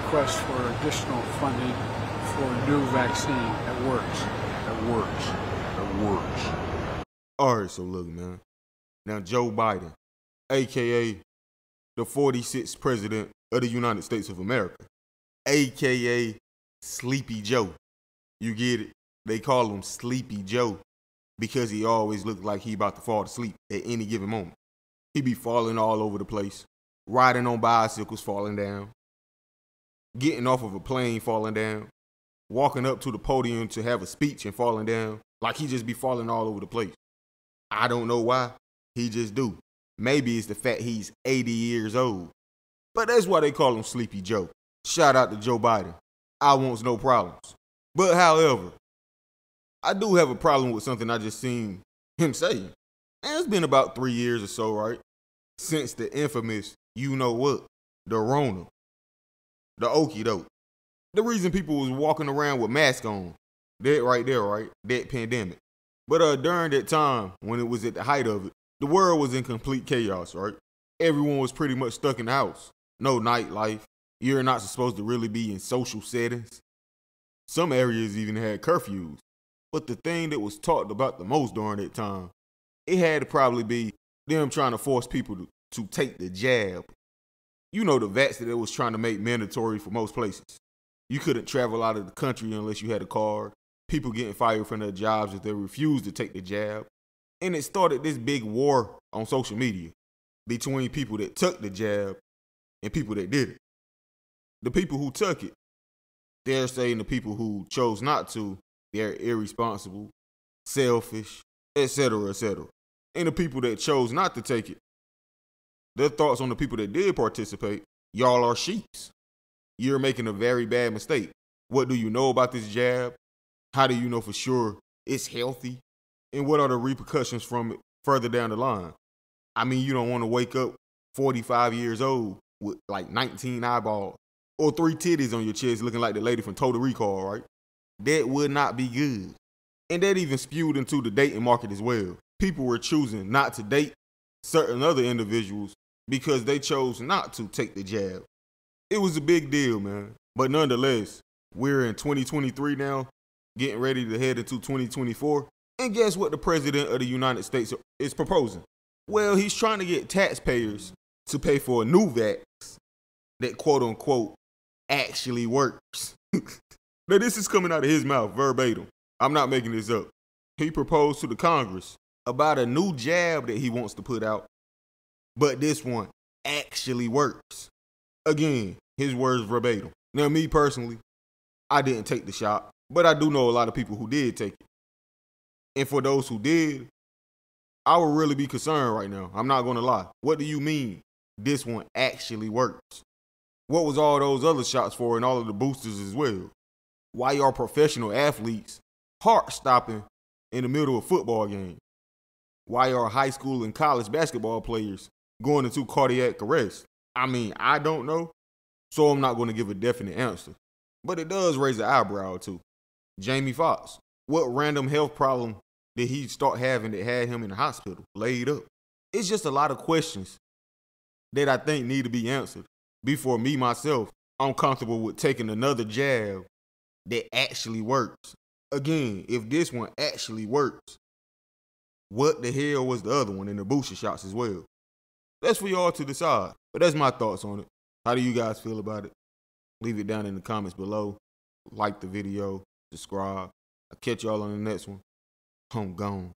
request for additional funding for a new vaccine that works. All right, so look, man. Now, Joe Biden, a.k.a. the 46th president of the United States of America, a.k.a. Sleepy Joe. You get it? They call him Sleepy Joe because he always looks like he about to fall asleep at any given moment. He be falling all over the place, riding on bicycles, falling down, getting off of a plane, falling down, walking up to the podium to have a speech and falling down, like he just be falling all over the place. I don't know why, he just do. Maybe it's the fact he's 80 years old. But that's why they call him Sleepy Joe. Shout out to Joe Biden. I wants no problems. But however, I do have a problem with something I just seen him say. And it's been about 3 years or so, right? Since the infamous, you know what, the Rona, the okie doke. The reason people was walking around with masks on, that right there, right? That pandemic. But during that time, when it was at the height of it, the world was in complete chaos, right? Everyone was pretty much stuck in the house. No nightlife. You're not supposed to really be in social settings. Some areas even had curfews. But the thing that was talked about the most during that time, it had to probably be them trying to force people to take the jab. You know, the vaccine that it was trying to make mandatory for most places. You couldn't travel out of the country unless you had a card. People getting fired from their jobs if they refused to take the jab. And it started this big war on social media between people that took the jab and people that didn't. The people who took it, they're saying the people who chose not to, they're irresponsible, selfish, etc., etc. And the people that chose not to take it, their thoughts on the people that did participate, y'all are sheeps. You're making a very bad mistake. What do you know about this jab? How do you know for sure it's healthy? And what are the repercussions from it further down the line? I mean, you don't want to wake up 45 years old with like 19 eyeballs or 3 titties on your chest looking like the lady from Total Recall, right? That would not be good. And that even spewed into the dating market as well. People were choosing not to date certain other individuals because they chose not to take the jab. It was a big deal, man. But nonetheless, we're in 2023 now, getting ready to head into 2024. And guess what the president of the United States is proposing? Well, he's trying to get taxpayers to pay for a new vax that quote unquote actually works. Now, this is coming out of his mouth verbatim. I'm not making this up. He proposed to the Congress about a new jab that he wants to put out, but this one actually works. Again, his words verbatim. Now, me personally, I didn't take the shot, but I do know a lot of people who did take it. And for those who did, I would really be concerned right now. I'm not going to lie. What do you mean this one actually works? What was all those other shots for and all of the boosters as well? Why are professional athletes heart stopping in the middle of a football game? Why are high school and college basketball players going into cardiac arrest? I mean, I don't know, so I'm not going to give a definite answer. But it does raise an eyebrow or two. Jamie Foxx, what random health problem did he start having that had him in the hospital, laid up? It's just a lot of questions that I think need to be answered before me, myself, I'm comfortable with taking another jab that actually works. Again, if this one actually works, what the hell was the other one in the booster shots as well? That's for y'all to decide. But that's my thoughts on it. How do you guys feel about it? Leave it down in the comments below. Like the video, subscribe. I'll catch y'all on the next one. I'm gone.